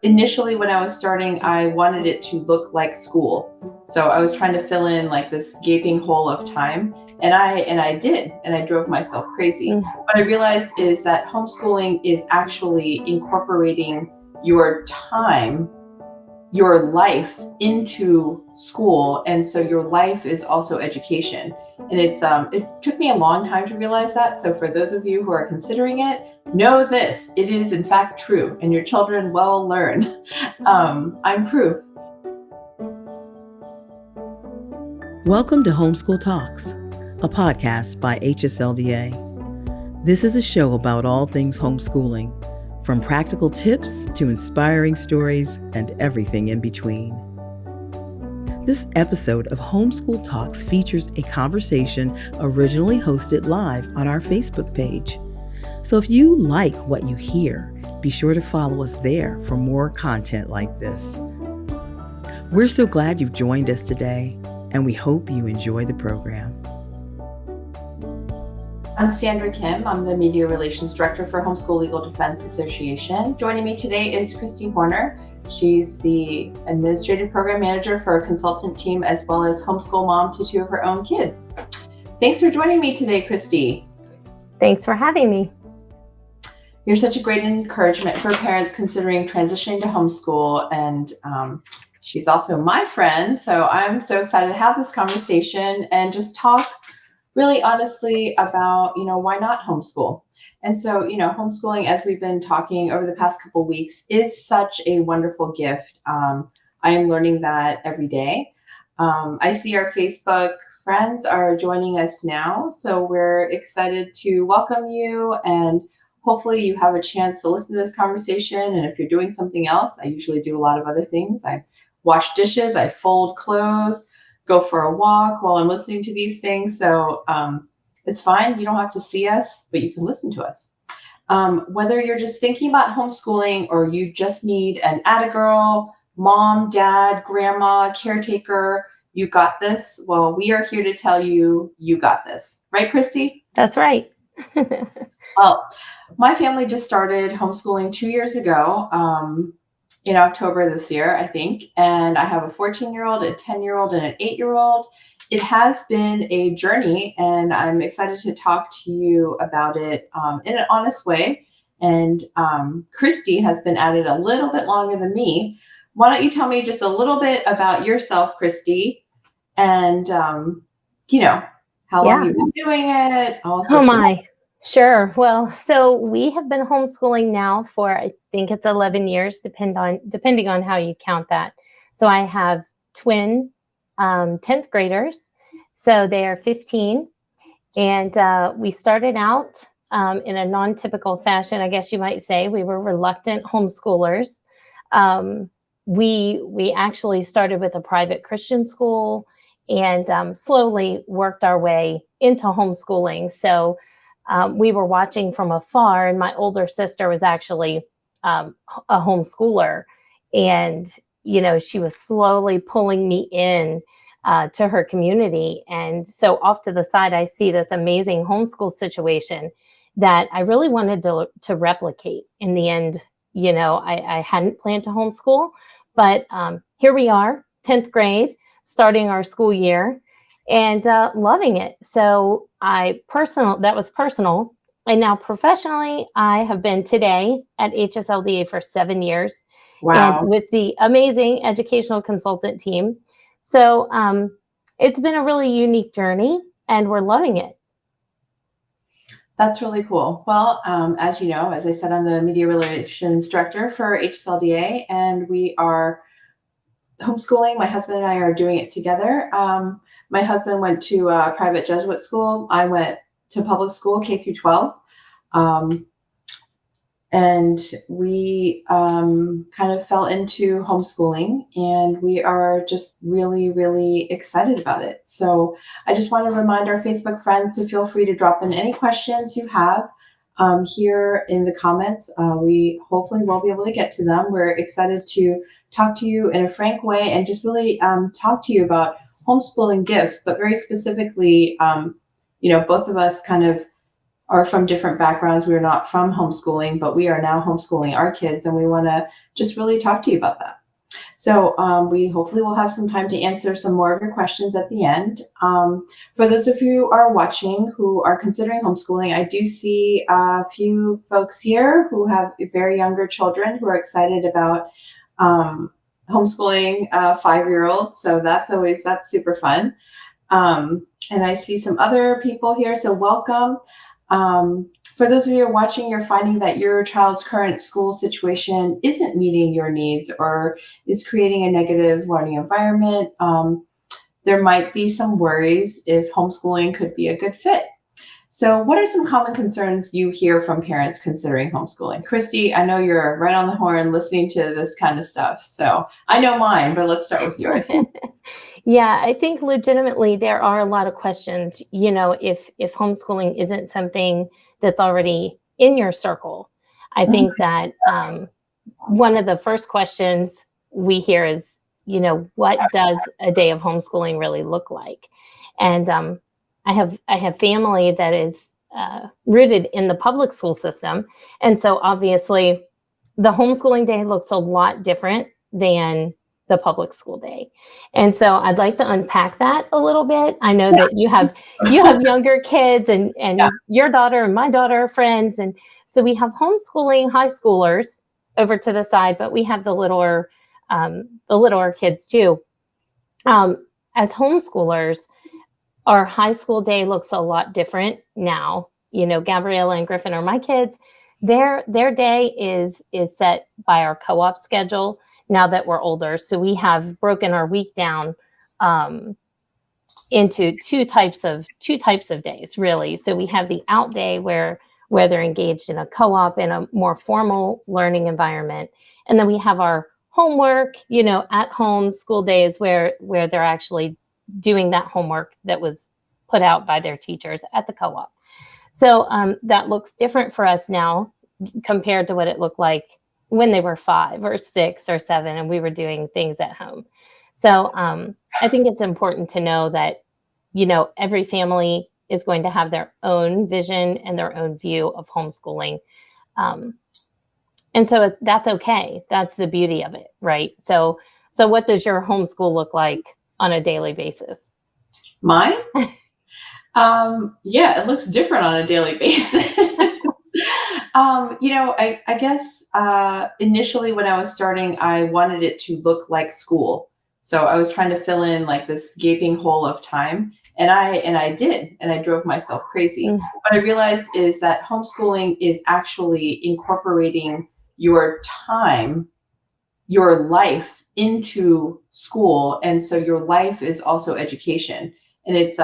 Initially, when I was starting, I wanted it to look like school. So I was trying to fill in like this gaping hole of time. And I did, and I drove myself crazy. Mm. What I realized is that homeschooling is actually incorporating your time, your life into school, and so your life is also education. And it took me a long time to realize that. So for those of you who are considering it, know this: it is in fact true, and your children will learn. I'm proof. Welcome to Homeschool Talks, a podcast by HSLDA. This is a show about all things homeschooling, from practical tips to inspiring stories and everything in between. This episode of Homeschool Talks features a conversation originally hosted live on our Facebook page. So if you like what you hear, be sure to follow us there for more content like this. We're so glad you've joined us today, and we hope you enjoy the program. I'm Sandra Kim. I'm the Media Relations Director for Homeschool Legal Defense Association. Joining me today is Kristy Horner. She's the Administrative Program Manager for a consultant team, as well as homeschool mom to two of her own kids. Thanks for joining me today, Kristy. Thanks for having me. You're such a great encouragement for parents considering transitioning to homeschool, and she's also my friend, so I'm so excited to have this conversation and just talk really honestly about, why not homeschool? And so, homeschooling, as we've been talking over the past couple of weeks, is such a wonderful gift. I am learning that every day. I see our Facebook friends are joining us now, so we're excited to welcome you, and hopefully you have a chance to listen to this conversation. And if you're doing something else, I usually do a lot of other things. I wash dishes, I fold clothes, go for a walk while I'm listening to these things. So it's fine. You don't have to see us, but you can listen to us. Whether you're just thinking about homeschooling or you just need an atta-girl, mom, dad, grandma, caretaker, you got this. Well, we are here to tell you, you got this. Right, Kristy? That's right. Well, my family just started homeschooling 2 years ago, in October this year, I think. And I have a 14-year-old, a 10-year-old, and an 8-year-old. It has been a journey, and I'm excited to talk to you about it in an honest way. And Kristy has been at it a little bit longer than me. Why don't you tell me just a little bit about yourself, Kristy, and how long you've been doing it? Oh my. Sure. Well, so we have been homeschooling now for, I think it's 11 years, depending on how you count that. So I have twin 10th graders. So they are 15. And we started out in a non-typical fashion, I guess you might say. We were reluctant homeschoolers. We actually started with a private Christian school and slowly worked our way into homeschooling. So we were watching from afar, and my older sister was actually a homeschooler. And, she was slowly pulling me in to her community. And so off to the side, I see this amazing homeschool situation that I really wanted to replicate. In the end, I hadn't planned to homeschool, but here we are, 10th grade, starting our school year. And loving it. So that was personal. And now professionally, I have been today at HSLDA for 7 years. Wow. And with the amazing educational consultant team. So it's been a really unique journey, and we're loving it. That's really cool. Well, as you know, as I said, I'm the Media Relations Director for HSLDA, and we are homeschooling. My husband and I are doing it together. My husband went to a private Jesuit school. I went to public school, K through 12. And we kind of fell into homeschooling, and we are just really, really excited about it. So I just want to remind our Facebook friends to feel free to drop in any questions you have here in the comments. We hopefully will be able to get to them. We're excited to talk to you in a frank way and just really talk to you about homeschooling gifts, but very specifically, both of us kind of are from different backgrounds. We're not from homeschooling, but we are now homeschooling our kids, and we want to just really talk to you about that. So we hopefully will have some time to answer some more of your questions at the end. For those of you who are watching who are considering homeschooling, I do see a few folks here who have very younger children who are excited about homeschooling a 5-year-old. So that's super fun. And I see some other people here, so welcome. For those of you who are watching, you're finding that your child's current school situation isn't meeting your needs or is creating a negative learning environment. There might be some worries if homeschooling could be a good fit. So what are some common concerns you hear from parents considering homeschooling? Kristy, I know you're right on the horn listening to this kind of stuff. So I know mine, but let's start with yours. Yeah, I think legitimately there are a lot of questions, if homeschooling isn't something that's already in your circle. I think that one of the first questions we hear is, what does a day of homeschooling really look like? And I have family that is rooted in the public school system. And so obviously the homeschooling day looks a lot different than the public school day. And so I'd like to unpack that a little bit. I know that you have younger kids and your daughter and my daughter are friends. And so we have homeschooling high schoolers over to the side, but we have the littler kids too. As homeschoolers, our high school day looks a lot different now. Gabriella and Griffin are my kids. Their day is set by our co-op schedule now that we're older. So we have broken our week down into two types of days, really. So we have the out day where they're engaged in a co-op in a more formal learning environment. And then we have our homework, at home school days where they're actually doing that homework that was put out by their teachers at the co-op. So that looks different for us now compared to what it looked like when they were 5 or 6 or 7 and we were doing things at home. So I think it's important to know that, every family is going to have their own vision and their own view of homeschooling. And so that's okay. That's the beauty of it, right? So what does your homeschool look like on a daily basis? Mine? Yeah, it looks different on a daily basis. I guess initially when I was starting, I wanted it to look like school. So I was trying to fill in like this gaping hole of time. And I did, and I drove myself crazy. What I realized is that homeschooling is actually incorporating your time, your life into school. And so your life is also education. And it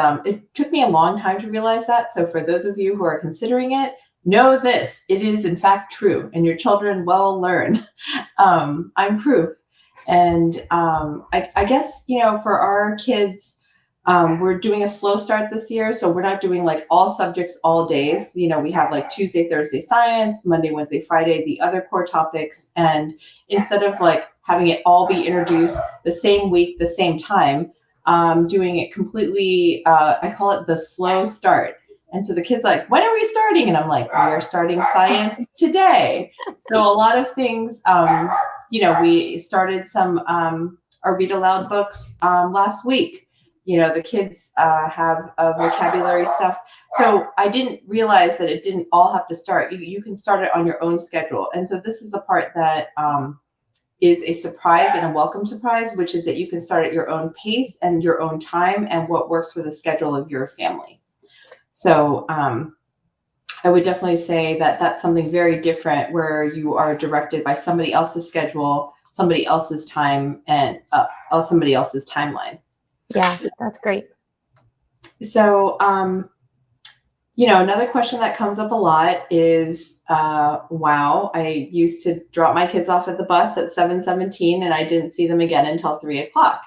took me a long time to realize that. So for those of you who are considering it, know this, it is in fact true, and your children will learn. I'm proof. And I guess, for our kids, we're doing a slow start this year. So we're not doing like all subjects all days. We have like Tuesday, Thursday science, Monday, Wednesday, Friday, the other core topics. And instead of like having it all be introduced the same week, the same time, doing it completely, I call it the slow start. And so the kid's like, when are we starting? And I'm like, we are starting science today. So a lot of things, we started some our read aloud books last week. The kids have vocabulary stuff. So I didn't realize that it didn't all have to start. You can start it on your own schedule. And so this is the part that is a surprise and a welcome surprise, which is that you can start at your own pace and your own time and what works for the schedule of your family. So I would definitely say that that's something very different where you are directed by somebody else's schedule, somebody else's time, and somebody else's timeline. Yeah, that's great. So, another question that comes up a lot is, wow, I used to drop my kids off at the bus at 7:17 and I didn't see them again until 3:00.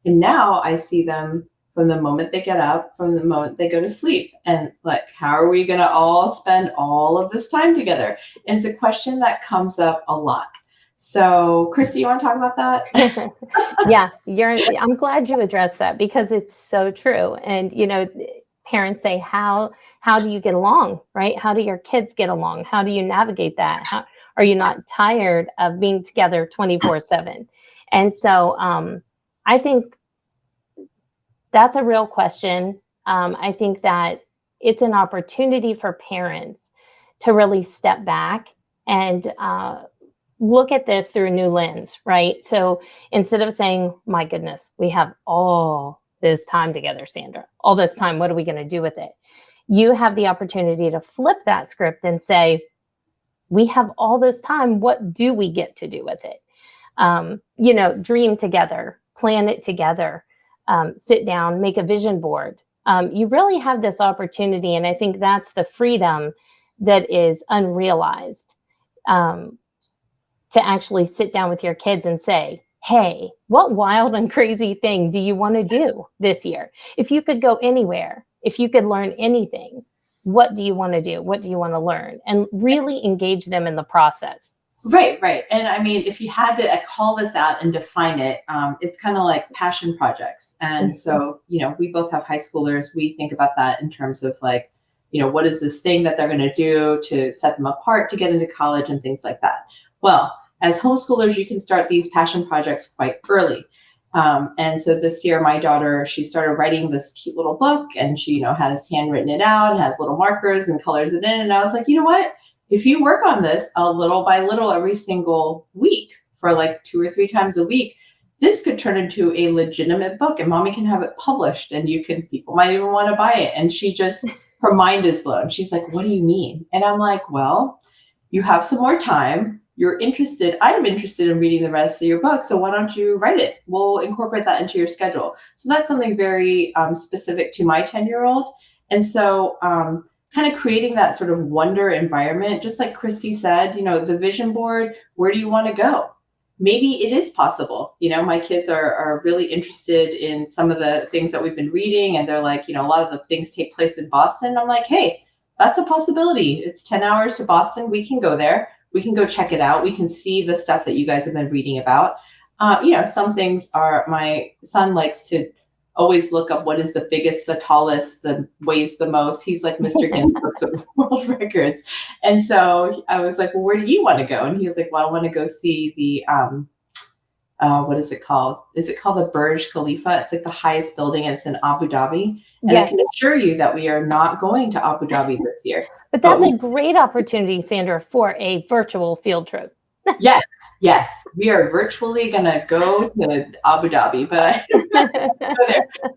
And now I see them from the moment they get up, from the moment they go to sleep. And like, how are we going to all spend all of this time together? And it's a question that comes up a lot. So, Kristy, you want to talk about that? Yeah, I'm glad you addressed that because it's so true. And, parents say, how do you get along, right? How do your kids get along? How do you navigate that? How, are you not tired of being together 24/7? And so I think that's a real question. I think that it's an opportunity for parents to really step back and look at this through a new lens, right? So instead of saying, my goodness, we have all this time together, Sandra, all this time, what are we going to do with it? You have the opportunity to flip that script and say, we have all this time. What do we get to do with it? Dream together, plan it together, sit down, make a vision board. You really have this opportunity. And I think that's the freedom that is unrealized, to actually sit down with your kids and say, hey, what wild and crazy thing do you want to do this year? If you could go anywhere, if you could learn anything, what do you want to do? What do you want to learn? And really engage them in the process. Right. And I mean, if you had to call this out and define it, it's kind of like passion projects. And so, we both have high schoolers. We think about that in terms of like, what is this thing that they're going to do to set them apart to get into college and things like that. Well, as homeschoolers, you can start these passion projects quite early. And so this year, my daughter, she started writing this cute little book, and she, has handwritten it out and has little markers and colors it in. And I was like, you know what? If you work on this a little by little every single week for like 2 or 3 times a week, this could turn into a legitimate book, and mommy can have it published, and people might even want to buy it. And her mind is blown. She's like, what do you mean? And I'm like, well, you have some more time. You're interested. I'm interested in reading the rest of your book. So why don't you write it? We'll incorporate that into your schedule. So that's something very specific to my 10-year-old. And so kind of creating that sort of wonder environment, just like Kristy said, the vision board, where do you want to go? Maybe it is possible. My kids are really interested in some of the things that we've been reading. And they're like, a lot of the things take place in Boston. I'm like, hey, that's a possibility. It's 10 hours to Boston. We can go there. We can go check it out. We can see the stuff that you guys have been reading about. Some things my son likes to always look up what is the biggest, the tallest, the weighs the most. He's like Mr. Guinness Books of World Records. And so I was like, well, where do you want to go? And he was like, well, I want to go see the, what is it called? Is it called the Burj Khalifa? It's like the highest building, and it's in Abu Dhabi. And yes. I can assure you that we are not going to Abu Dhabi this year. But that's a great opportunity, Sandra, for a virtual field trip. Yes. We are virtually going to go to Abu Dhabi, but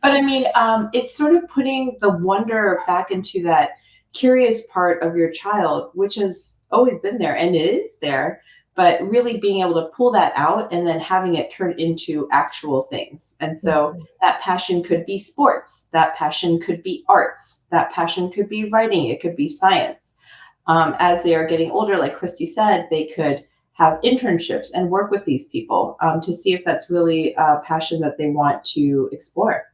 I mean, it's sort of putting the wonder back into that curious part of your child, which has always been there and it is there, but really being able to pull that out and then having it turn into actual things. And so that passion could be sports, that passion could be arts, that passion could be writing, it could be science. As they are getting older, like Kristy said, they could have internships and work with these people to see if that's really a passion that they want to explore.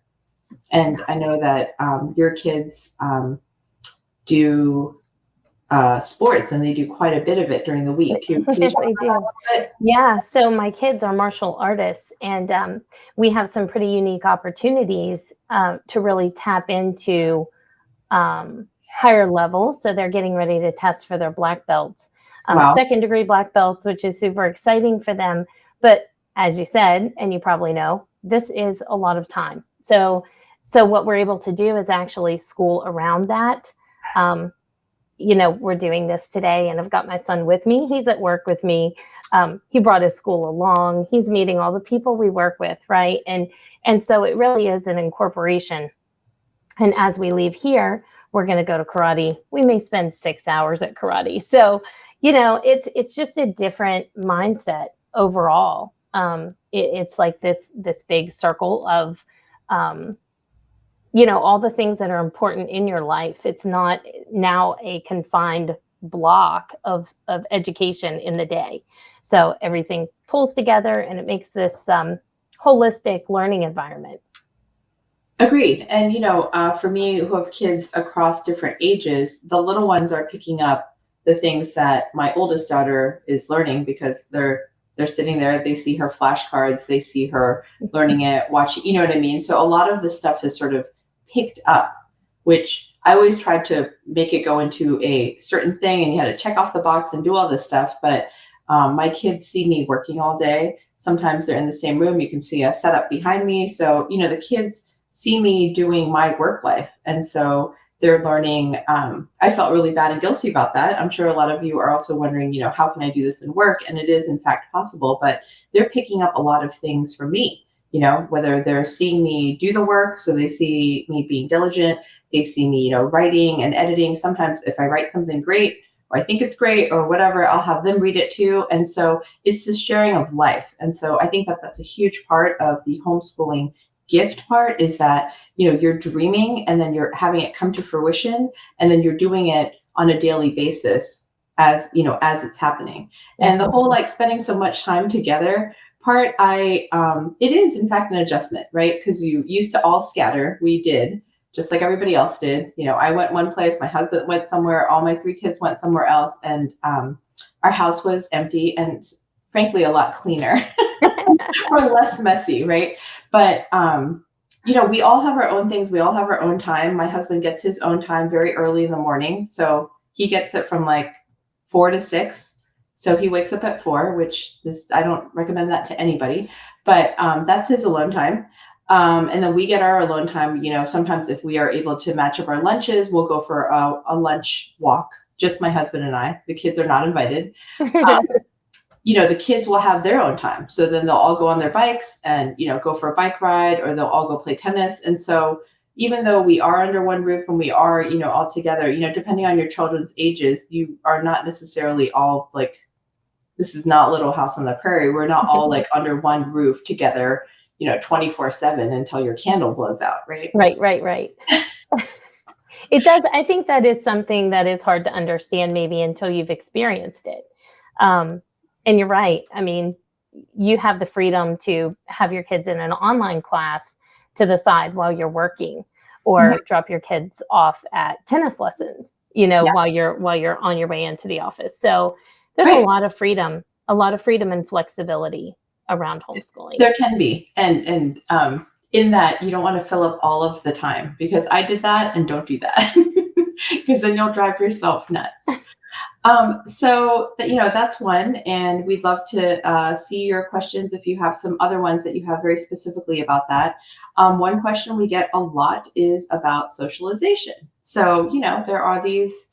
And I know that your kids do sports, and they do quite a bit of it during the week. They do. Yeah. So my kids are martial artists, and we have some pretty unique opportunities to really tap into higher levels. So they're getting ready to test for their black belts. Wow. 2nd degree black belts, which is super exciting for them. But as you said, and you probably know, this is a lot of time. So what we're able to do is actually school around that. We're doing this today, and I've got my son with me. He's at work with me. He brought his school along. He's meeting all the people we work with, right? And so it really is an incorporation. And as we leave here, we're going to go to karate. We may spend 6 hours at karate. So it's just a different mindset overall. It's like this big circle of, all the things that are important in your life. It's not now a confined block of education in the day. So everything pulls together, and it makes this holistic learning environment. Agreed. And, for me, who have kids across different ages, the little ones are picking up the things that my oldest daughter is learning because they're sitting there, they see her flashcards, they see her learning it, watching, you know what I mean? So a lot of the stuff is sort of picked up which I always tried to make it go into a certain thing and you had to check off the box and do all this stuff. But my kids see me working all day. Sometimes they're in the same room. You can see a setup behind me. So, the kids see me doing my work life. And so they're learning. I felt really bad and guilty about that. I'm sure a lot of you are also wondering, how can I do this in work? And it is in fact possible, but they're picking up a lot of things from me, whether they're seeing me do the work. So they see me being diligent. They see me, writing and editing. Sometimes if I write something great, or I think it's great or whatever, I'll have them read it too. And so it's this sharing of life. And so I think that that's a huge part of the homeschooling gift part, is that, you're dreaming and then you're having it come to fruition, and then you're doing it on a daily basis as it's happening. And the whole spending so much time together part, it is in fact an adjustment, right? Because you used to all scatter. We did. Just like everybody else did. I went one place, my husband went somewhere, all my 3 kids went somewhere else, and our house was empty and frankly a lot cleaner or less messy, right? But we all have our own things. We all have our own time. My husband gets his own time very early in the morning, so he gets it from 4 to 6. So he wakes up at 4, which I don't recommend that to anybody, but that's his alone time. And then we get our alone time. Sometimes if we are able to match up our lunches, we'll go for a lunch walk, just my husband and I. The kids are not invited. The kids will have their own time. So then they'll all go on their bikes and, go for a bike ride, or they'll all go play tennis. And so even though we are under one roof and we are, all together, depending on your children's ages, you are not necessarily all this is not Little House on the Prairie. We're not all under one roof together, 24/7 until your candle blows out, right? Right. It does. I think that is something that is hard to understand maybe until you've experienced it. And you're right. I mean, you have the freedom to have your kids in an online class to the side while you're working, or drop your kids off at tennis lessons, while you're on your way into the office. So there's a lot of freedom and flexibility around homeschooling. There can be. And in that, you don't want to fill up all of the time, because I did that, and don't do that because then you'll drive yourself nuts. So that's one. And we'd love to see your questions if you have some other ones that you have very specifically about that. One question we get a lot is about socialization. So, there are these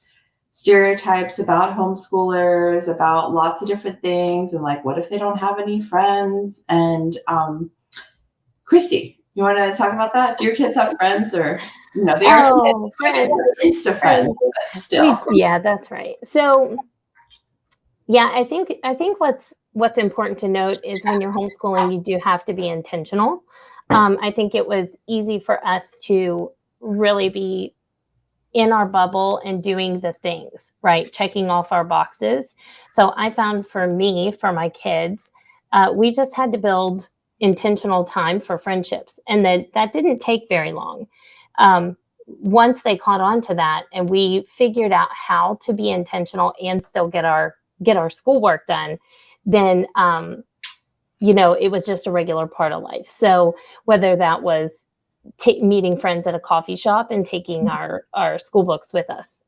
stereotypes about homeschoolers, about lots of different things, and what if they don't have any friends? And Kristy, you want to talk about that? Do your kids have friends, or they are friends. Insta friends, but still? Yeah, that's right. So yeah, I think what's important to note is when you're homeschooling, you do have to be intentional. I think it was easy for us to really be in our bubble and doing the things, right? Checking off our boxes. So I found for my kids, we just had to build intentional time for friendships. And that didn't take very long. Once they caught on to that and we figured out how to be intentional and still get our schoolwork done, then, it was just a regular part of life. So whether that was meeting friends at a coffee shop and taking our school books with us,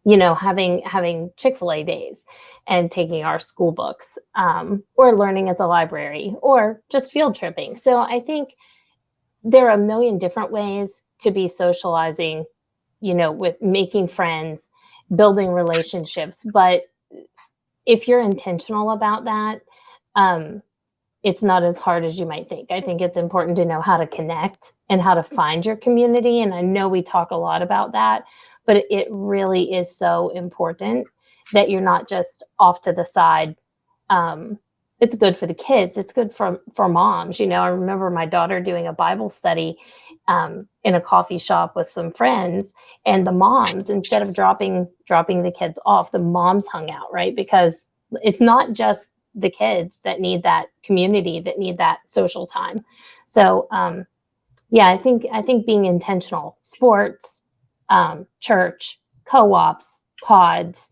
having Chick-fil-A days and taking our school books, or learning at the library, or just field tripping. So I think there are a million different ways to be socializing, with making friends, building relationships. But if you're intentional about that, it's not as hard as you might think. I think it's important to know how to connect and how to find your community. And I know we talk a lot about that, but it really is so important that you're not just off to the side. It's good for the kids. It's good for moms. I remember my daughter doing a Bible study in a coffee shop with some friends, and the moms, instead of dropping the kids off, the moms hung out, right? Because it's not just the kids that need that community, that need that social time. So, I think being intentional, sports, church, co-ops, pods,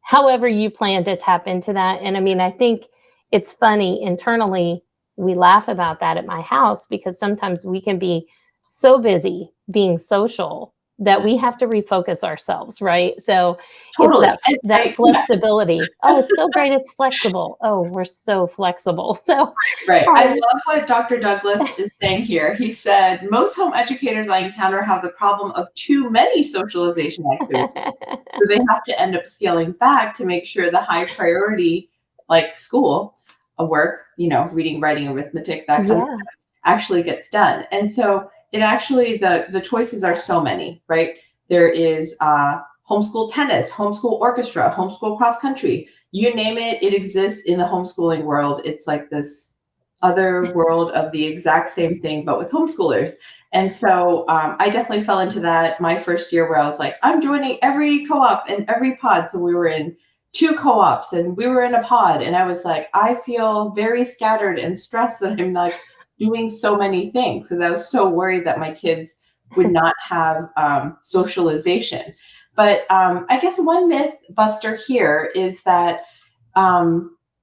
however you plan to tap into that. And I mean, I think it's funny internally, we laugh about that at my house, because sometimes we can be so busy being social that we have to refocus ourselves, right? So it's Totally. that flexibility. Oh, it's so great. It's flexible. Oh, we're so flexible. So, Right. I love what Dr. Douglas is saying here. He said, most home educators I encounter have the problem of too many socialization activities. So they have to end up scaling back to make sure the high priority, like school, work, reading, writing, arithmetic, that kind of stuff, actually gets done. And so it actually, the choices are so many, right? There is homeschool tennis, homeschool orchestra, homeschool cross country, you name it, it exists in the homeschooling world. It's like this other world of the exact same thing, but with homeschoolers. And so I definitely fell into that my first year where I was like, I'm joining every co-op and every pod. So we were in 2 co-ops and we were in a pod. And I was like, I feel very scattered and stressed that I'm like doing so many things because I was so worried that my kids would not have socialization. But I guess one myth buster here is that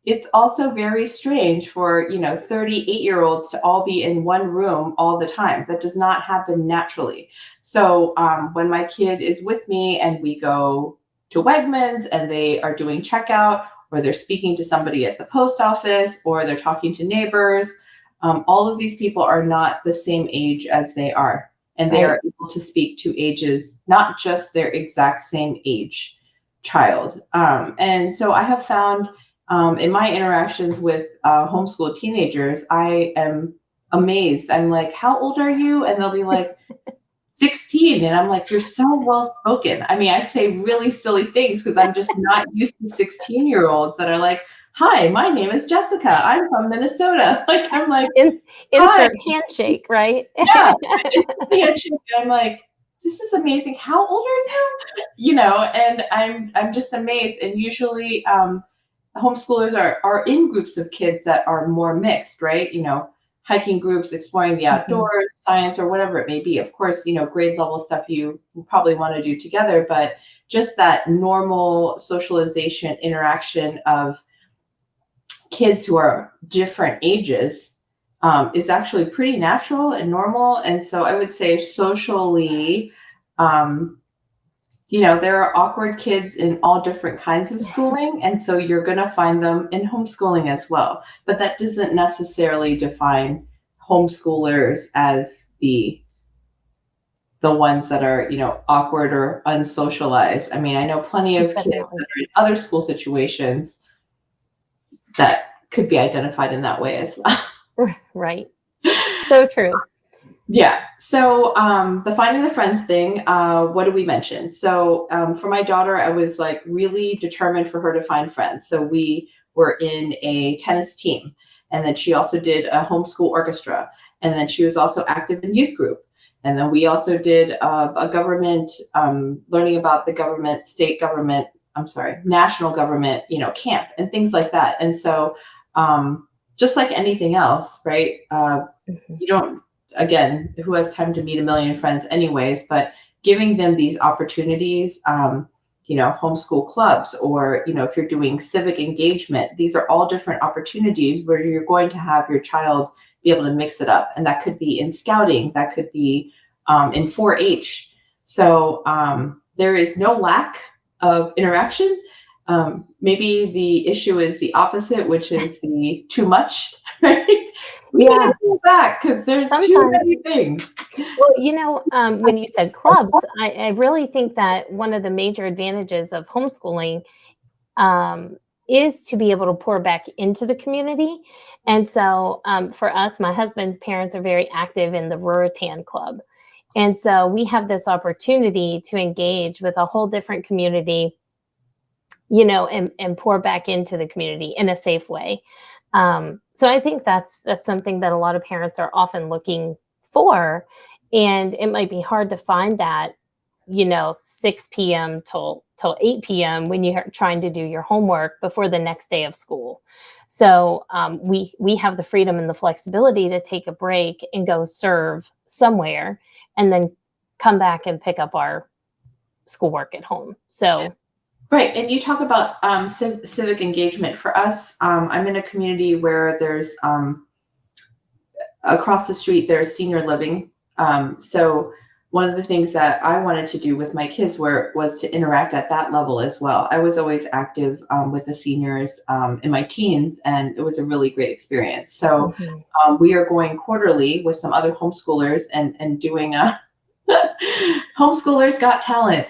it's also very strange for 38-year-olds to all be in one room all the time. That does not happen naturally. So when my kid is with me and we go to Wegmans and they are doing checkout, or they're speaking to somebody at the post office, or they're talking to neighbors, all of these people are not the same age as they are. And they are able to speak to ages, not just their exact same age child. And so I have found in my interactions with homeschool teenagers, I am amazed. I'm like, how old are you? And they'll be like, 16. And I'm like, you're so well spoken. I mean, I say really silly things because I'm just not used to 16-year-olds that are like, hi, my name is Jessica. I'm from Minnesota. Like, I'm like, insert handshake, right? Yeah. Handshake. And I'm like, this is amazing. How old are you? And I'm just amazed. And usually homeschoolers are in groups of kids that are more mixed, right? Hiking groups, exploring the outdoors, science, or whatever it may be. Of course, grade level stuff you probably want to do together, but just that normal socialization interaction of kids who are different ages is actually pretty natural and normal. And so I would say socially, there are awkward kids in all different kinds of schooling. And so you're going to find them in homeschooling as well. But that doesn't necessarily define homeschoolers as the ones that are, awkward or unsocialized. I mean, I know plenty of kids that are in other school situations that could be identified in that way as well. Right. So true. Yeah. So the finding the friends thing, what did we mention? So for my daughter, I was like really determined for her to find friends. So we were in a tennis team, and then she also did a homeschool orchestra, and then she was also active in youth group. And then we also did a government, learning about the government, national government, camp and things like that. And so just like anything else, right? You don't, again, who has time to meet a million friends anyways, but giving them these opportunities, homeschool clubs, or, if you're doing civic engagement, these are all different opportunities where you're going to have your child be able to mix it up. And that could be in scouting, that could be in 4-H. So there is no lack of interaction. Maybe the issue is the opposite, which is the too much, right? We need to go back because there's too many things. Well, when you said clubs, I really think that one of the major advantages of homeschooling is to be able to pour back into the community. And so for us, my husband's parents are very active in the Ruritan Club. And so we have this opportunity to engage with a whole different community, and pour back into the community in a safe way. So I think that's something that a lot of parents are often looking for. And it might be hard to find that, 6 p.m. till 8 p.m. when you're trying to do your homework before the next day of school. So we have the freedom and the flexibility to take a break and go serve somewhere and then come back and pick up our schoolwork at home. So. Right. And you talk about civic engagement. For us, I'm in a community where there's across the street, there's senior living So one of the things that I wanted to do with my kids was to interact at that level as well. I was always active with the seniors in my teens, and it was a really great experience. So we are going quarterly with some other homeschoolers and doing a Homeschoolers Got Talent.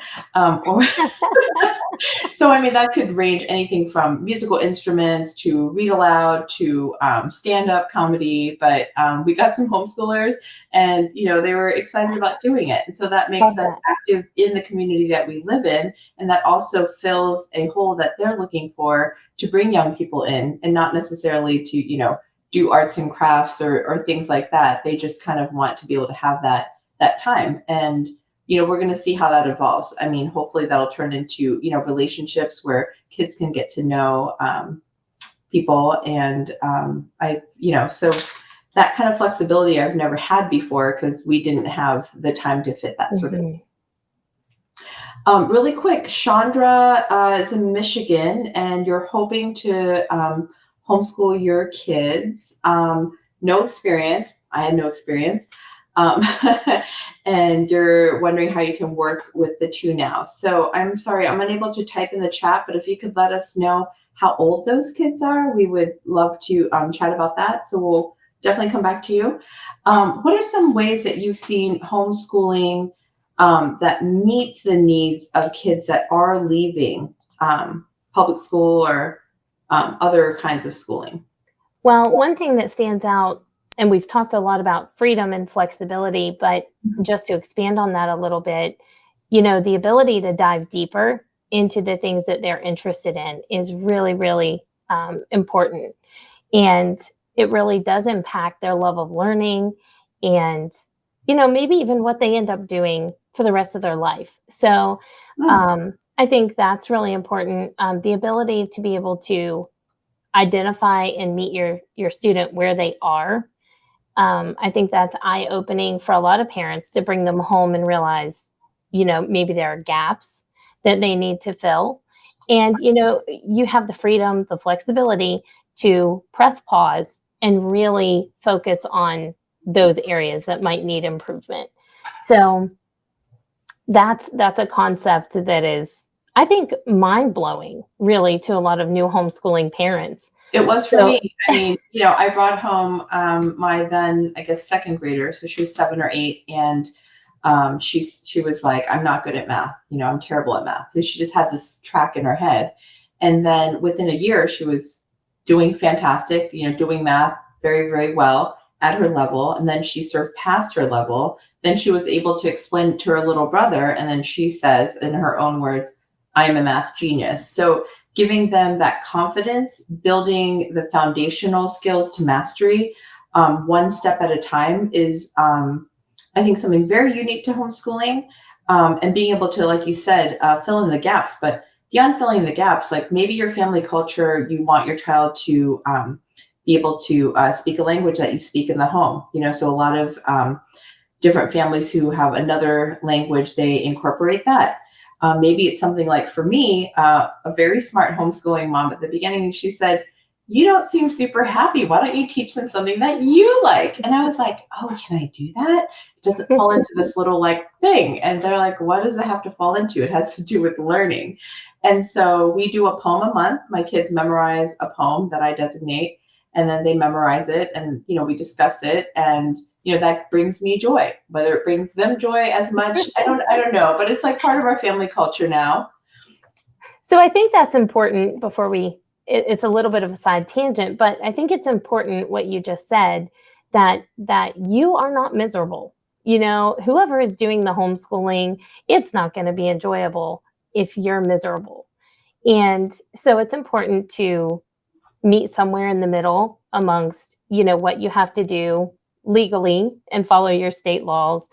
So, I mean, that could range anything from musical instruments to read aloud to stand-up comedy. But we got some homeschoolers and, they were excited about doing it. And so that makes Love them that. active in the community that we live in. And that also fills a hole that they're looking for to bring young people in, and not necessarily to, do arts and crafts or things like that. They just kind of want to be able to have that time. And we're going to see how that evolves. I mean, hopefully that'll turn into relationships where kids can get to know people. And so that kind of flexibility I've never had before, because we didn't have the time to fit that sort of. Really quick, Sandra is in Michigan, and you're hoping to homeschool your kids. No experience. I had no experience. And you're wondering how you can work with the two now. So I'm sorry, I'm unable to type in the chat, but if you could let us know how old those kids are, we would love to chat about that. So we'll definitely come back to you. What are some ways that you've seen homeschooling that meets the needs of kids that are leaving public school or other kinds of schooling? Well, one thing that stands out, and we've talked a lot about freedom and flexibility, but just to expand on that a little bit, the ability to dive deeper into the things that they're interested in is really, really important. And it really does impact their love of learning and, maybe even what they end up doing for the rest of their life. So I think that's really important. The ability to be able to identify and meet your student where they are. I think that's eye-opening for a lot of parents to bring them home and realize, maybe there are gaps that they need to fill. And, you have the freedom, the flexibility to press pause and really focus on those areas that might need improvement. So that's a concept that is, I think, mind-blowing, really, to a lot of new homeschooling parents. It was for me. I mean, I brought home my then, I guess, second grader. So she was 7 or 8. And she was like, I'm not good at math. I'm terrible at math. So she just had this track in her head. And then within a year, she was doing fantastic, doing math very, very well at her level. And then she surpassed her level. Then she was able to explain it to her little brother. And then she says, in her own words, I'm a math genius. So giving them that confidence, building the foundational skills to mastery, one step at a time is, I think, something very unique to homeschooling, and being able to, like you said, fill in the gaps. But beyond filling in the gaps, like maybe your family culture, you want your child to be able to speak a language that you speak in the home. So a lot of different families who have another language, they incorporate that. Maybe it's something like, for me, a very smart homeschooling mom at the beginning, she said, you don't seem super happy. Why don't you teach them something that you like? And I was like, oh, can I do that? Does it fall into this little thing? And they're like, what does it have to fall into? It has to do with learning. And so we do a poem a month. My kids memorize a poem that I designate, and then they memorize it, and, we discuss it. And, that brings me joy. Whether it brings them joy as much, I don't know, but it's like part of our family culture now. So I think that's important it's a little bit of a side tangent, but I think it's important what you just said, that you are not miserable. Whoever is doing the homeschooling, it's not going to be enjoyable if you're miserable. And so it's important to meet somewhere in the middle amongst, what you have to do legally and follow your state laws,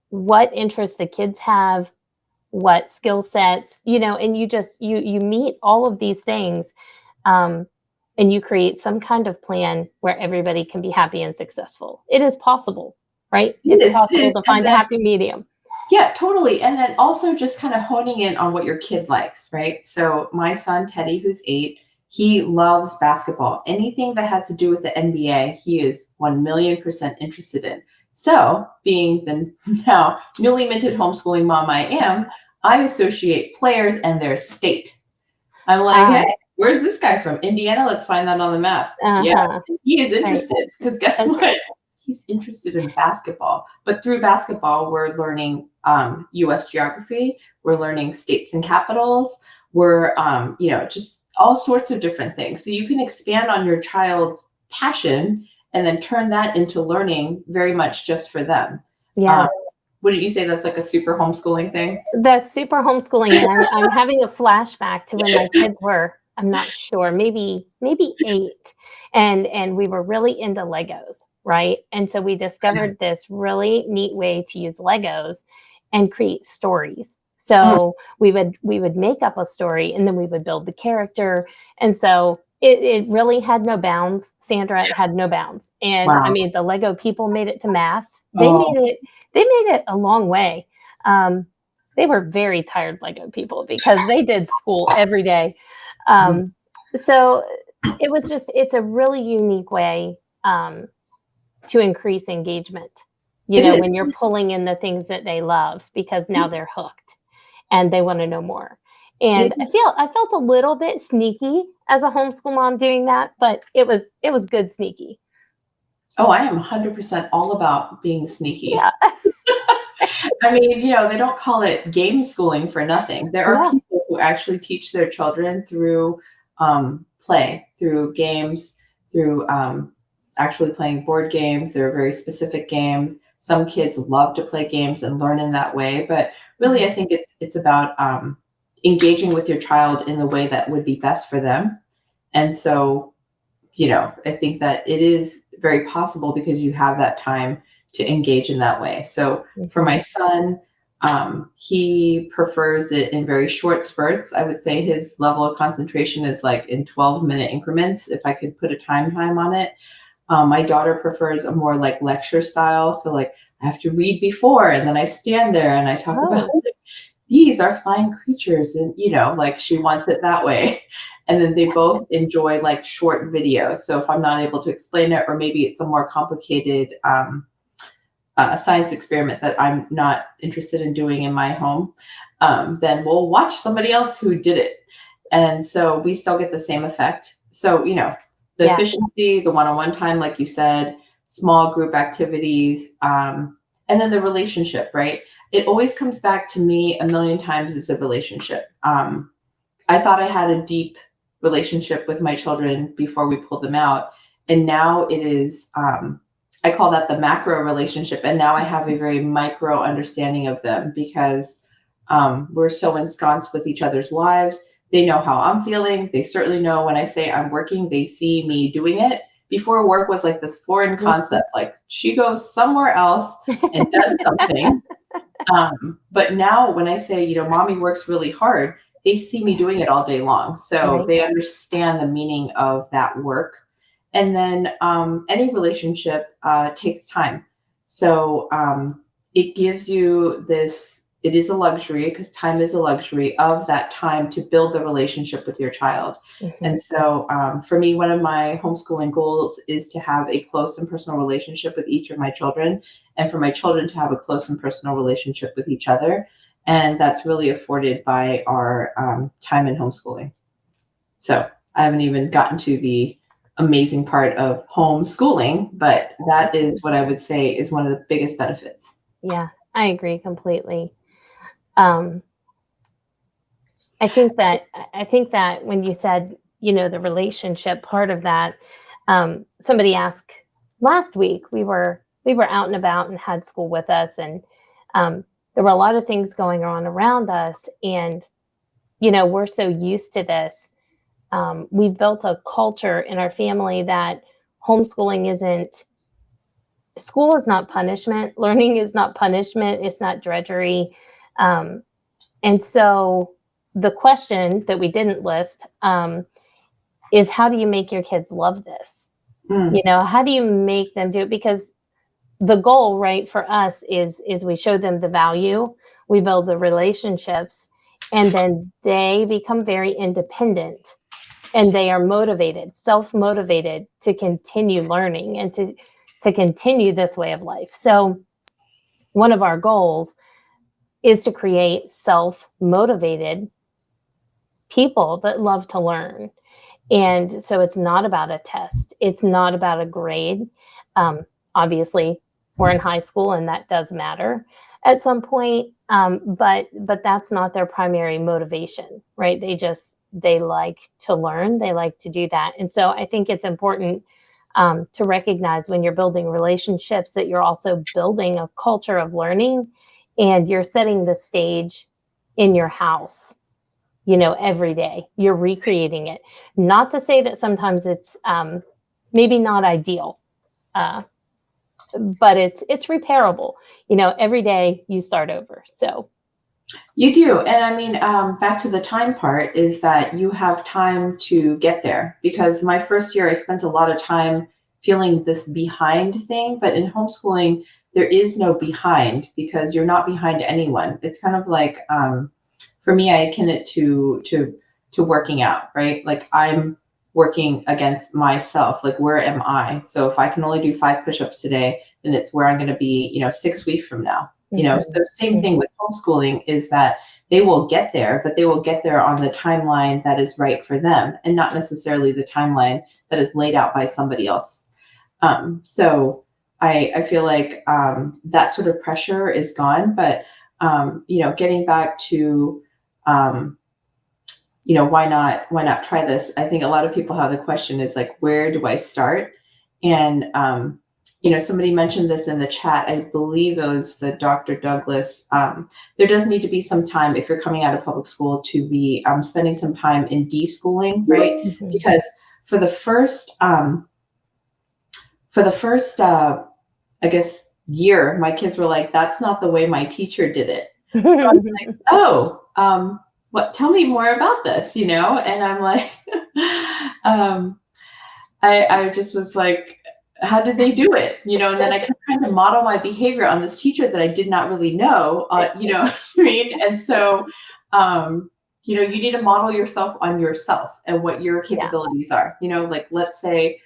what interests the kids have, what skill sets, and you meet all of these things, and you create some kind of plan where everybody can be happy and successful. It is possible, right? It's possible to find a happy medium. Yeah, totally. And then also just kind of honing in on what your kid likes, right? So my son, Teddy, who's 8, he loves basketball. Anything that has to do with the NBA, he is 1,000,000% interested in. So being the now newly minted homeschooling mom I am, I associate players and their state. I'm like, Uh, hey, where's this guy from? Indiana? Let's find that on the map. Yeah, uh-huh. he is Right. interested because guess That's what? right. He's interested in basketball. But through basketball, we're learning U.S. geography. We're learning states and capitals. We're, just all sorts of different things. So you can expand on your child's passion and then turn that into learning very much just for them. Yeah. Wouldn't you say that's like a super homeschooling thing? That's super homeschooling. And I'm having a flashback to when my kids were, I'm not sure, maybe 8. And we were really into Legos, right? And so we discovered this really neat way to use Legos and create stories. So we would make up a story and then we would build the character. And so it really had no bounds. Sandra, it had no bounds. And Wow. I mean, the Lego people made it to math. Oh. They made it a long way. They were very tired Lego people because they did school every day. So it's a really unique way to increase engagement, when you're pulling in the things that they love, because now they're hooked and they want to know more. And I felt a little bit sneaky as a homeschool mom doing that, but it was good sneaky. Oh, I am 100% all about being sneaky. Yeah. I mean, they don't call it game schooling for nothing. There are people who actually teach their children through play, through games, through actually playing board games. There are very specific games. Some kids love to play games and learn in that way. But really, I think it's about engaging with your child in the way that would be best for them. And so, I think that it is very possible because you have that time to engage in that way. So for my son, he prefers it in very short spurts. I would say his level of concentration is like in 12-minute increments, if I could put a time on it. My daughter prefers a more like lecture style. So like I have to read before and then I stand there and I talk about these are flying creatures, and like she wants it that way. And then they both enjoy like short videos. So if I'm not able to explain it, or maybe it's a more complicated science experiment that I'm not interested in doing in my home, then we'll watch somebody else who did it. And so we still get the same effect. So, the efficiency, the one-on-one time, like you said, small group activities, and then the relationship, right? It always comes back to me a million times as a relationship. I thought I had a deep relationship with my children before we pulled them out. And now it is, I call that the macro relationship. And now I have a very micro understanding of them because we're so ensconced with each other's lives. They know how I'm feeling. They certainly know when I say I'm working, they see me doing it. Before, work was like this foreign concept, like she goes somewhere else and does something. But now when I say, mommy works really hard, they see me doing it all day long. So they understand the meaning of that work. And then any relationship takes time. So it gives you this, it is a luxury, because time is a luxury, of that time to build the relationship with your child. And so for me, one of my homeschooling goals is to have a close and personal relationship with each of my children, and for my children to have a close and personal relationship with each other. And that's really afforded by our time in homeschooling. So I haven't even gotten to the amazing part of homeschooling, but that is what I would say is one of the biggest benefits. Yeah, I agree completely. I think that when you said, the relationship part of that, somebody asked last week, we were out and about and had school with us, and there were a lot of things going on around us, and we're so used to this. We've built a culture in our family that homeschooling isn't, school is not punishment. Learning is not punishment. It's not drudgery. And so the question that we didn't list is, how do you make your kids love this? How do you make them do it? Because the goal, right, for us is we show them the value, we build the relationships, and then they become very independent, and they are motivated, self-motivated to continue learning and to continue this way of life. So one of our goals is to create self-motivated people that love to learn. And so it's not about a test. It's not about a grade. Obviously, we're in high school and that does matter at some point. But that's not their primary motivation, right? They like to learn. They like to do that. And so I think it's important to recognize when you're building relationships that you're also building a culture of learning, and you're setting the stage in your house, every day. You're recreating it. Not to say that sometimes it's maybe not ideal, but it's repairable. Every day you start over. So you do. And I mean, back to the time part is that you have time to get there, because my first year, I spent a lot of time feeling this behind thing, but in homeschooling, there is no behind, because you're not behind anyone. It's kind of like, for me, I akin it to working out, right? Like I'm working against myself. Like, where am I? So if I can only do 5 push-ups today, then it's where I'm going to be, 6 weeks from now. So same thing with homeschooling is that they will get there, but they will get there on the timeline that is right for them, and not necessarily the timeline that is laid out by somebody else. So I feel like that sort of pressure is gone, but getting back to why not try this? I think a lot of people have the question is like, where do I start? And somebody mentioned this in the chat. I believe it was the Dr. Douglas. There does need to be some time, if you're coming out of public school, to be spending some time in deschooling, right? Mm-hmm. Because for the first I guess year, my kids were like, "That's not the way my teacher did it." So I'm like, "Oh, what? Tell me more about this," And I'm like, I just was like, how did they do it? And then I kept trying to model my behavior on this teacher that I did not really know, you know what I mean? And so, you need to model yourself on yourself and what your capabilities are. Like, let's say,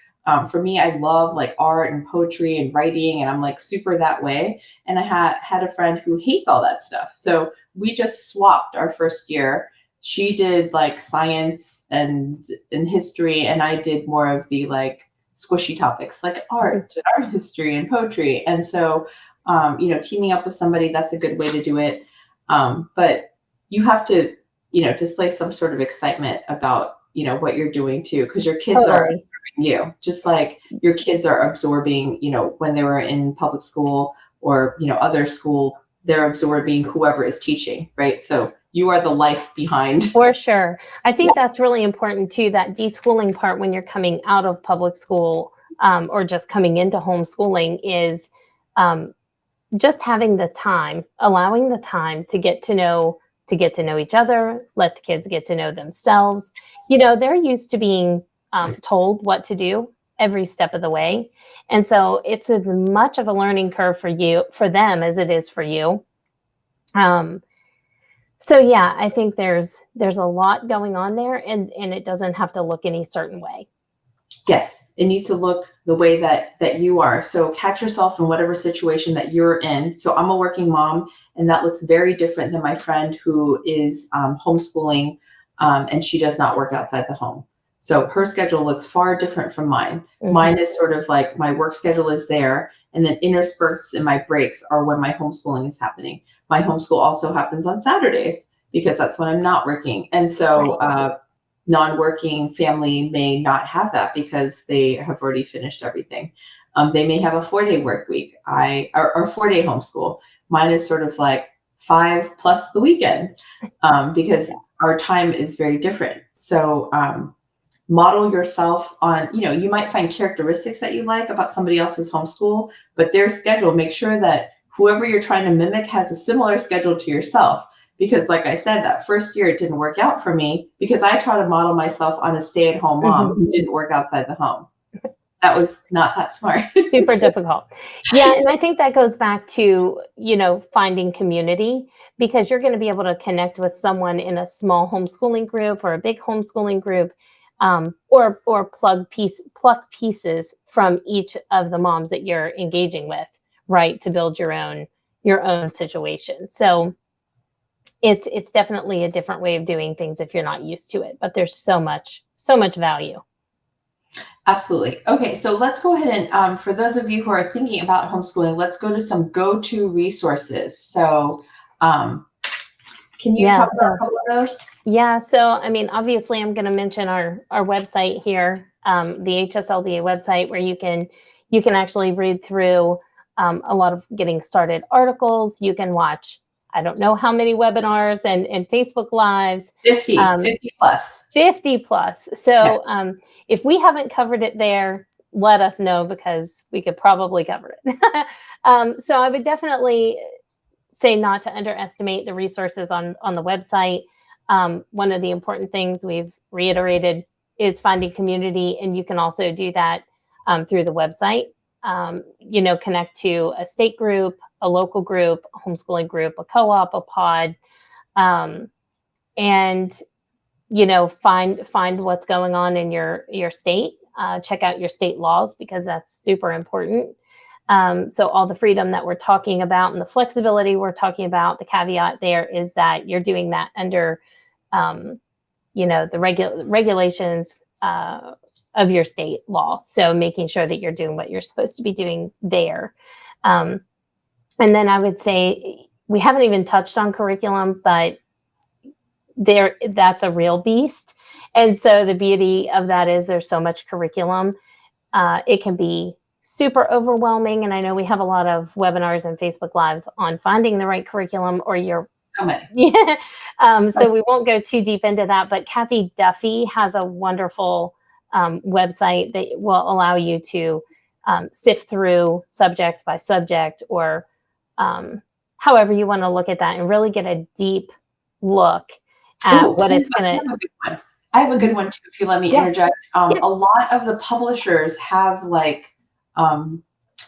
for me, I love like art and poetry and writing, and I'm like super that way. And I had a friend who hates all that stuff. So we just swapped our first year. She did like science and history, and I did more of the like squishy topics like art and art history and poetry. And so, teaming up with somebody, that's a good way to do it. But you have to, display some sort of excitement about, what you're doing too, because your kids are absorbing you, just like your kids are absorbing, when they were in public school or, other school, they're absorbing whoever is teaching, right? So you are the life behind. For sure. I think that's really important too, that deschooling part when you're coming out of public school or just coming into homeschooling is just having the time, allowing the time to get to know each other, let the kids get to know themselves. They're used to being told what to do every step of the way. And so it's as much of a learning curve for them as it is for you. So yeah, I think there's a lot going on there, and it doesn't have to look any certain way. Yes, it needs to look the way that you are. So catch yourself in whatever situation that you're in. So I'm a working mom, and that looks very different than my friend who is homeschooling, and she does not work outside the home. So her schedule looks far different from mine. Mm-hmm. Mine is sort of like my work schedule is there, and then interspersed in my breaks are when my homeschooling is happening. My homeschool also happens on Saturdays because that's when I'm not working. And so non-working family may not have that because they have already finished everything. They may have a 4-day work week or 4-day homeschool. Mine is sort of like 5 plus the weekend because our time is very different. So model yourself on, you might find characteristics that you like about somebody else's homeschool, but their schedule, make sure that whoever you're trying to mimic has a similar schedule to yourself. Because like I said, that first year, it didn't work out for me because I try to model myself on a stay-at-home mom who didn't work outside the home. That was not that smart. Super difficult. Yeah. And I think that goes back to, finding community, because you're going to be able to connect with someone in a small homeschooling group or a big homeschooling group or pluck pieces from each of the moms that you're engaging with, right, to build your own situation. So it's definitely a different way of doing things if you're not used to it, but there's so much value. Absolutely. Okay, so let's go ahead and for those of you who are thinking about homeschooling, let's go to some go-to resources. So can you talk about a couple of those? Yeah, so I mean, obviously I'm going to mention our website here, the HSLDA website, where you can actually read through a lot of getting started articles. You can watch, I don't know how many webinars and Facebook Lives. 50 plus. 50 plus. So if we haven't covered it there, let us know, because we could probably cover it. So I would definitely say not to underestimate the resources on the website. One of the important things we've reiterated is finding community, and you can also do that through the website. Connect to a state group, a local group, a homeschooling group, a co-op, a pod, and find what's going on in your state. Check out your state laws, because that's super important. So all the freedom that we're talking about and the flexibility we're talking about, the caveat there is that you're doing that under, the regulations of your state law. So making sure that you're doing what you're supposed to be doing there. And then I would say we haven't even touched on curriculum, but that's a real beast. And so the beauty of that is there's so much curriculum. It can be super overwhelming. And I know we have a lot of webinars and Facebook Lives on finding the right curriculum, or so many. Yeah. So we won't go too deep into that, but Kathy Duffy has a wonderful website that will allow you to sift through subject by subject, or however you want to look at that, and really get a deep look at what it's going to. I have a good one too, if you let me interject. A lot of the publishers have like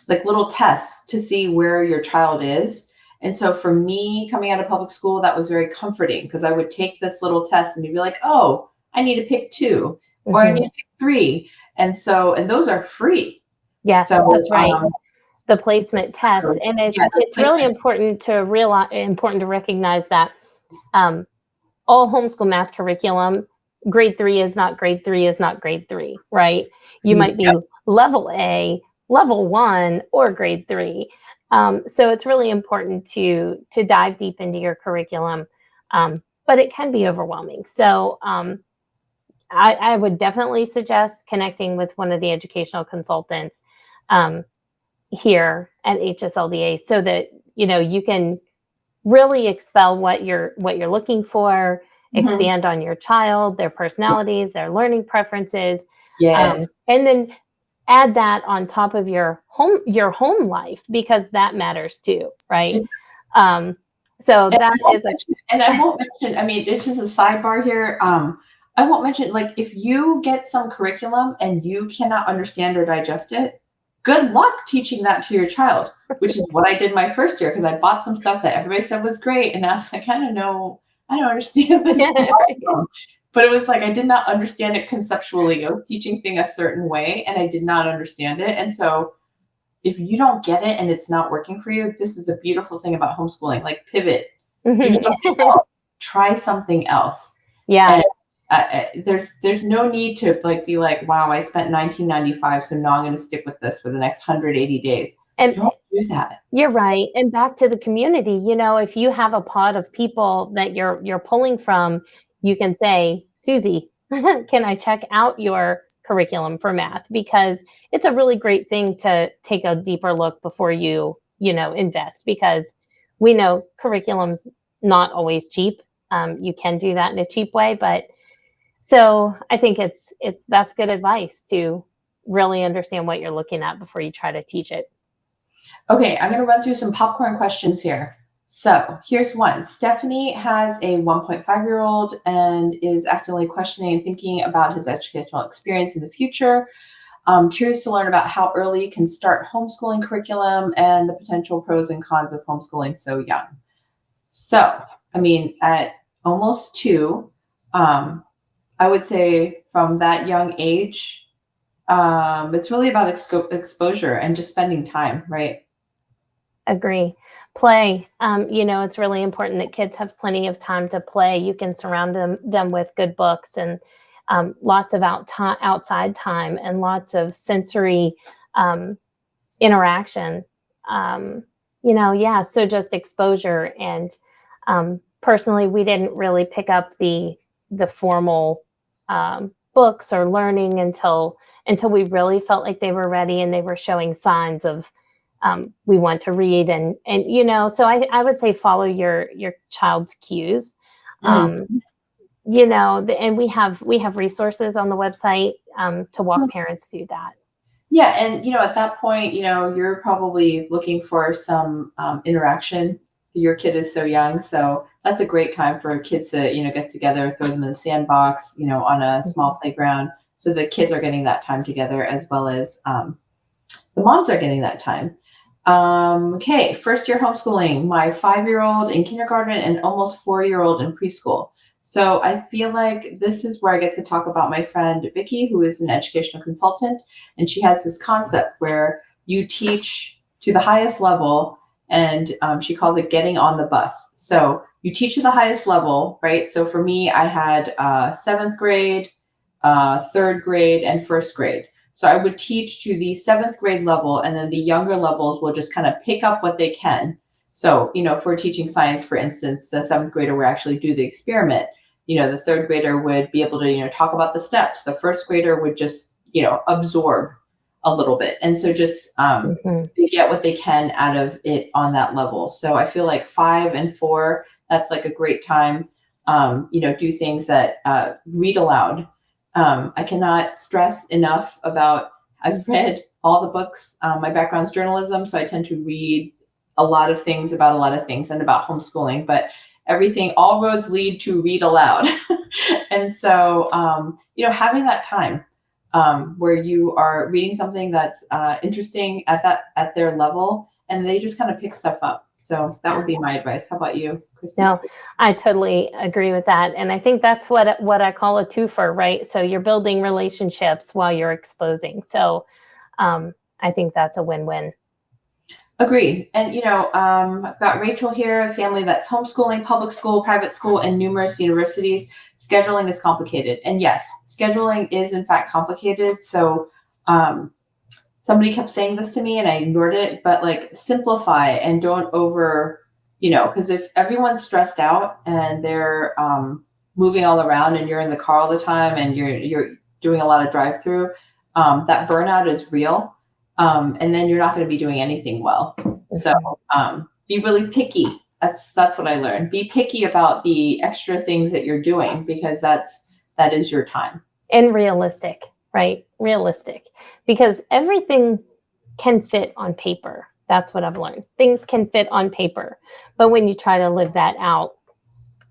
little tests to see where your child is. And so for me, coming out of public school, that was very comforting, because I would take this little test and you'd be like, oh, I need to pick 2 or I need to pick 3. And those are free. Yes, so, that's right. The placement tests. And it's really important to recognize that all homeschool math curriculum, grade 3 is not grade 3 is not grade 3, right? You might be level A, level 1, or grade 3. So it's really important to dive deep into your curriculum, but it can be overwhelming. So I would definitely suggest connecting with one of the educational consultants here at HSLDA, so that you can really expel what you're looking for, expand on your child, their personalities, their learning preferences, and then add that on top of your home life, because that matters too, right? So that is and I won't mention, I mean, it's just a sidebar here. I won't mention, like, if you get some curriculum and you cannot understand or digest it, good luck teaching that to your child, which is what I did my first year, because I bought some stuff that everybody said was great. And I was like, I don't understand this. But it was like, I did not understand it conceptually. I was teaching things a certain way and I did not understand it. And so if you don't get it and it's not working for you, this is the beautiful thing about homeschooling, like pivot, do something else, try something else. Yeah. And, there's no need to be like, wow, I spent $19.95, so now I'm going to stick with this for the next 180 days. And don't do that. You're right. And back to the community, if you have a pod of people that you're pulling from, you can say, Susie, can I check out your curriculum for math? Because it's a really great thing to take a deeper look before you invest, because we know curriculum's not always cheap. You can do that in a cheap way, but so I think that's good advice, to really understand what you're looking at before you try to teach it. Okay, I'm going to run through some popcorn questions here. So here's one. Stephanie has a 1.5-year-old and is actively questioning and thinking about his educational experience in the future. Curious to learn about how early you can start homeschooling curriculum and the potential pros and cons of homeschooling so young. So, I mean, at almost 2, I would say from that young age, it's really about exposure and just spending time, right? Agree. Play. It's really important that kids have plenty of time to play. You can surround them with good books and lots of outside time and lots of sensory interaction. So just exposure. And personally, we didn't really pick up the formal books or learning until we really felt like they were ready and they were showing signs of we want to read and so I would say follow your child's cues. And we have resources on the website to walk parents through that. Yeah. And, at that point, you're probably looking for some interaction. Your kid is so young. So that's a great time for kids to, get together, throw them in the sandbox, on a small playground. So the kids are getting that time together as well as the moms are getting that time. Okay. First year homeschooling, my 5-year-old in kindergarten and almost 4-year-old in preschool. So I feel like this is where I get to talk about my friend Vicky, who is an educational consultant. And she has this concept where you teach to the highest level, and she calls it getting on the bus. So you teach to the highest level, right? So for me, I had 7th grade, 3rd grade, and 1st grade. So I would teach to the 7th grade level, and then the younger levels will just kind of pick up what they can. So, if we're teaching science, for instance, the 7th grader would actually do the experiment. The 3rd grader would be able to, talk about the steps. The 1st grader would just, absorb a little bit. And so just they get what they can out of it on that level. So I feel like 5 and 4, that's like a great time, do things that read aloud. I cannot stress enough about, I've read all the books. My background's journalism, so I tend to read a lot of things about a lot of things and about homeschooling, but all roads lead to read aloud. And so, having that time where you are reading something that's interesting at their level, and they just kind of pick stuff up. So that would be my advice. How about you, Kristy? No, I totally agree with that. And I think that's what I call a twofer, right? So you're building relationships while you're exposing. So I think that's a win-win. Agreed. And, I've got Rachel here, a family that's homeschooling, public school, private school, and numerous universities. Scheduling is complicated. And yes, scheduling is in fact complicated. So somebody kept saying this to me and I ignored it, but simplify and don't because if everyone's stressed out and they're moving all around and you're in the car all the time and you're doing a lot of drive-through, that burnout is real. And then you're not going to be doing anything well. So be really picky. That's what I learned. Be picky about the extra things that you're doing because that is your time. And realistic, right? Realistic. Because everything can fit on paper. That's what I've learned. Things can fit on paper. But when you try to live that out,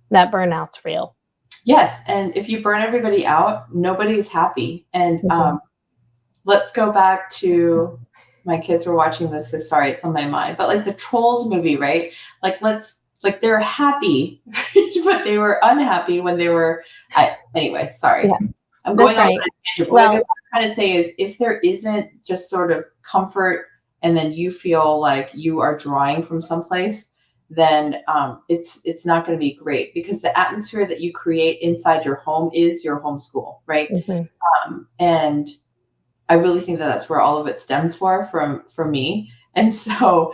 that burnout's real. Yes. And if you burn everybody out, nobody's happy. And let's go back to, my kids were watching this, so sorry, it's on my mind, but the Trolls movie, right? They're happy, but they were unhappy when they were, anyway, sorry. Yeah, I'm going on a tangent. What I'm trying to say is if there isn't just sort of comfort and then you feel like you are drawing from someplace, then it's not going to be great because the atmosphere that you create inside your home is your homeschool, right? And I really think that that's where all of it stems from me. And so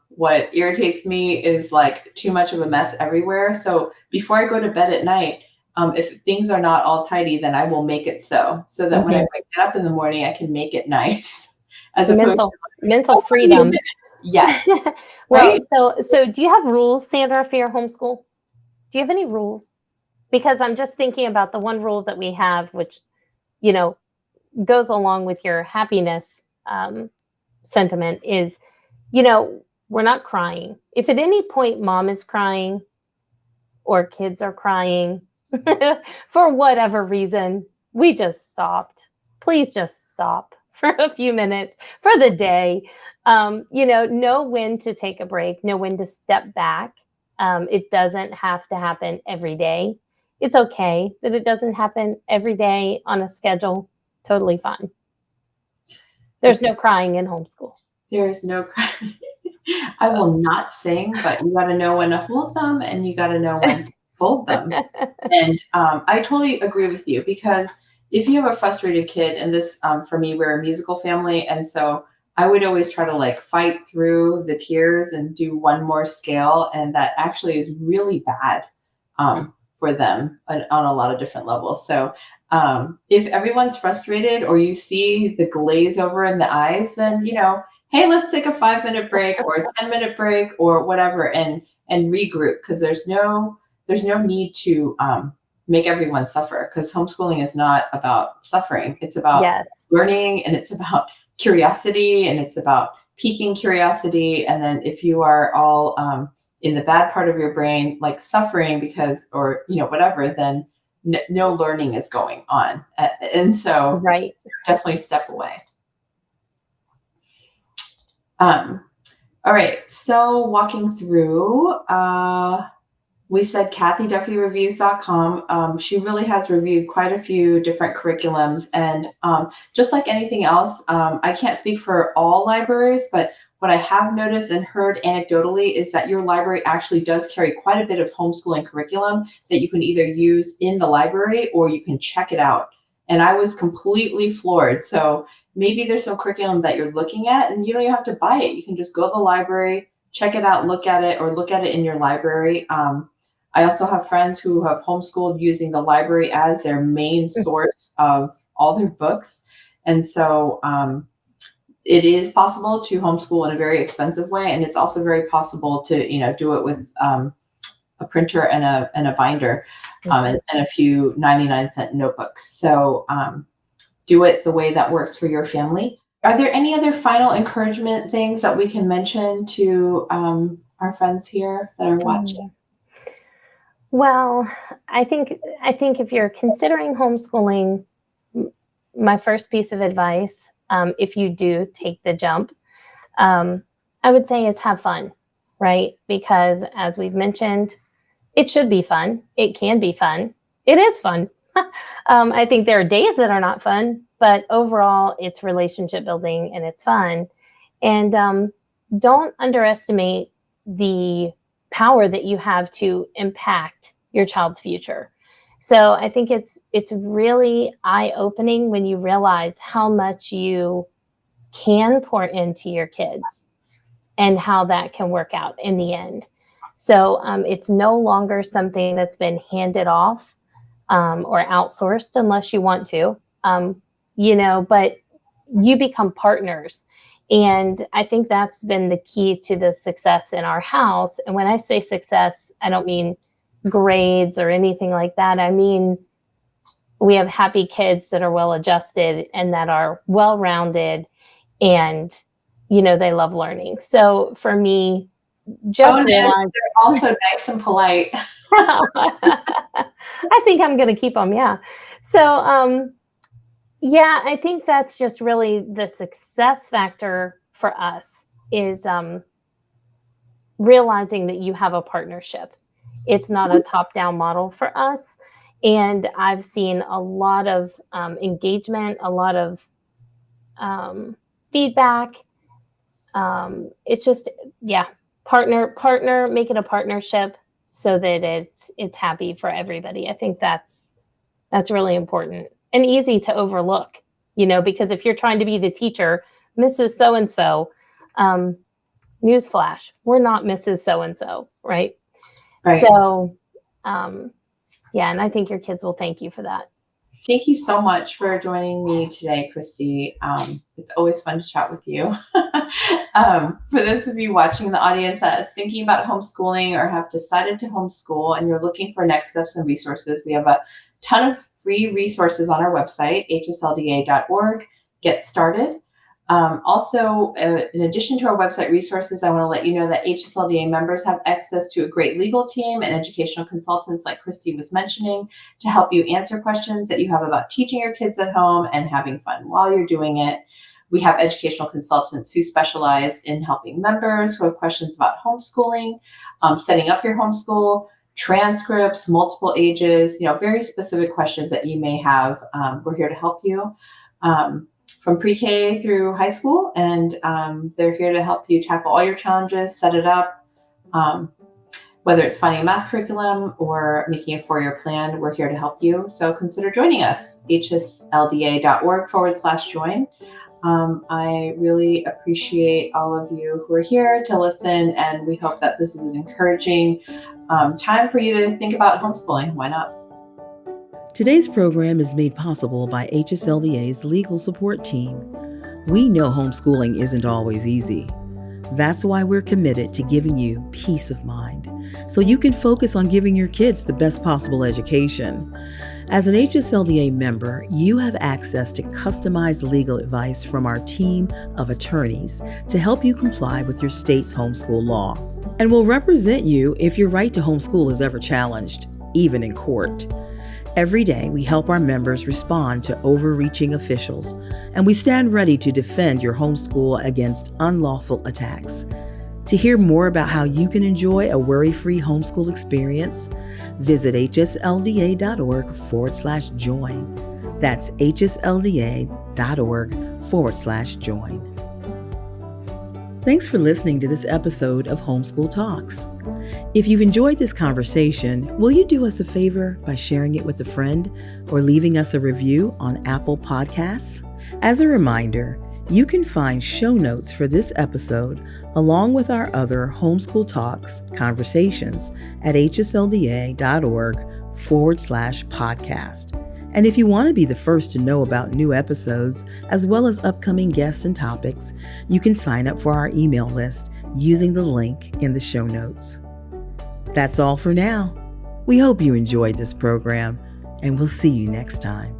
what irritates me is too much of a mess everywhere. So before I go to bed at night, if things are not all tidy, then I will make it so that when I wake up in the morning, I can make it nice. As mental freedom. Yes. Well, right? So do you have rules, Sandra, for your homeschool? Do you have any rules? Because I'm just thinking about the one rule that we have, which, goes along with your happiness sentiment is, we're not crying. If at any point mom is crying or kids are crying for whatever reason, we just stopped. Please just stop for a few minutes for the day. Know when to take a break, know when to step back. It doesn't have to happen every day. it's okay that it doesn't happen every day on a schedule. Totally fine. There's no crying in homeschool. There is no crying. I will not sing, but you got to know when to hold them and you got to know when to fold them. And I totally agree with you, because if you have a frustrated kid, and this, for me, we're a musical family. And so I would always try to like fight through the tears and do one more scale. And that actually is really bad for them on a lot of different levels. So if everyone's frustrated or you see the glaze over in the eyes, then, hey, let's take a 5-minute break or a 10-minute break or whatever, and regroup, because there's no need to make everyone suffer, because homeschooling is not about suffering. It's about learning, and it's about curiosity, and it's about piquing curiosity. And then if you are all in the bad part of your brain, like suffering because, or, whatever, then no learning is going on. And so definitely step away. All right. So walking through, we said KathyDuffyReviews.com. She really has reviewed quite a few different curriculums. And just like anything else, I can't speak for all libraries, but what I have noticed and heard anecdotally is that your library actually does carry quite a bit of homeschooling curriculum that you can either use in the library or you can check it out. And I was completely floored. So maybe there's some curriculum that you're looking at and you don't even have to buy it. You can just go to the library, check it out, look at it, or look at it in your library. I also have friends who have homeschooled using the library as their main source of all their books. And so it is possible to homeschool in a very expensive way. And it's also very possible to, do it with a printer and a binder and a few 99-cent notebooks. So do it the way that works for your family. Are there any other final encouragement things that we can mention to our friends here that are watching? Well, I think if you're considering homeschooling, my first piece of advice, if you do take the jump, I would say is have fun, right? Because as we've mentioned, it should be fun. It can be fun. It is fun. I think there are days that are not fun, but overall it's relationship building and it's fun. And don't underestimate the power that you have to impact your child's future. So I think it's really eye-opening when you realize how much you can pour into your kids and how that can work out in the end. So it's no longer something that's been handed off or outsourced unless you want to, but you become partners. And I think that's been the key to the success in our house. And when I say success, I don't mean grades or anything like that. I mean, we have happy kids that are well-adjusted and that are well-rounded and, they love learning. So for me, just they're also nice and polite. I think I'm going to keep them. Yeah. So, I think that's just really the success factor for us is realizing that you have a partnership. It's not a top-down model for us. And I've seen a lot of engagement, a lot of feedback. It's just, partner, make it a partnership so that it's happy for everybody. I think that's really important and easy to overlook, because if you're trying to be the teacher, Mrs. So-and-so, newsflash, we're not Mrs. So-and-so, right? Right. So, and I think your kids will thank you for that. Thank you so much for joining me today, Kristy. It's always fun to chat with you. For those of you watching in the audience that is thinking about homeschooling or have decided to homeschool and you're looking for next steps and resources, we have a ton of free resources on our website, hslda.org. Get started. Also, in addition to our website resources, I want to let you know that HSLDA members have access to a great legal team and educational consultants like Kristy was mentioning to help you answer questions that you have about teaching your kids at home and having fun while you're doing it. We have educational consultants who specialize in helping members who have questions about homeschooling, setting up your homeschool, transcripts, multiple ages, very specific questions that you may have. We're here to help you from pre-K through high school, and they're here to help you tackle all your challenges, set it up. Whether it's finding a math curriculum or making a 4-year plan, we're here to help you. So consider joining us, hslda.org/join. I really appreciate all of you who are here to listen, and we hope that this is an encouraging time for you to think about homeschooling. Why not? Today's program is made possible by HSLDA's legal support team. We know homeschooling isn't always easy. That's why we're committed to giving you peace of mind, so you can focus on giving your kids the best possible education. As an HSLDA member, you have access to customized legal advice from our team of attorneys to help you comply with your state's homeschool law. And will represent you if your right to homeschool is ever challenged, even in court. Every day, we help our members respond to overreaching officials, and we stand ready to defend your homeschool against unlawful attacks. To hear more about how you can enjoy a worry-free homeschool experience, visit hslda.org/join. That's hslda.org/join. Thanks for listening to this episode of Homeschool Talks. If you've enjoyed this conversation, will you do us a favor by sharing it with a friend or leaving us a review on Apple Podcasts? As a reminder, you can find show notes for this episode along with our other Homeschool Talks conversations at hslda.org/podcast. And if you want to be the first to know about new episodes, as well as upcoming guests and topics, you can sign up for our email list using the link in the show notes. That's all for now. We hope you enjoyed this program, and we'll see you next time.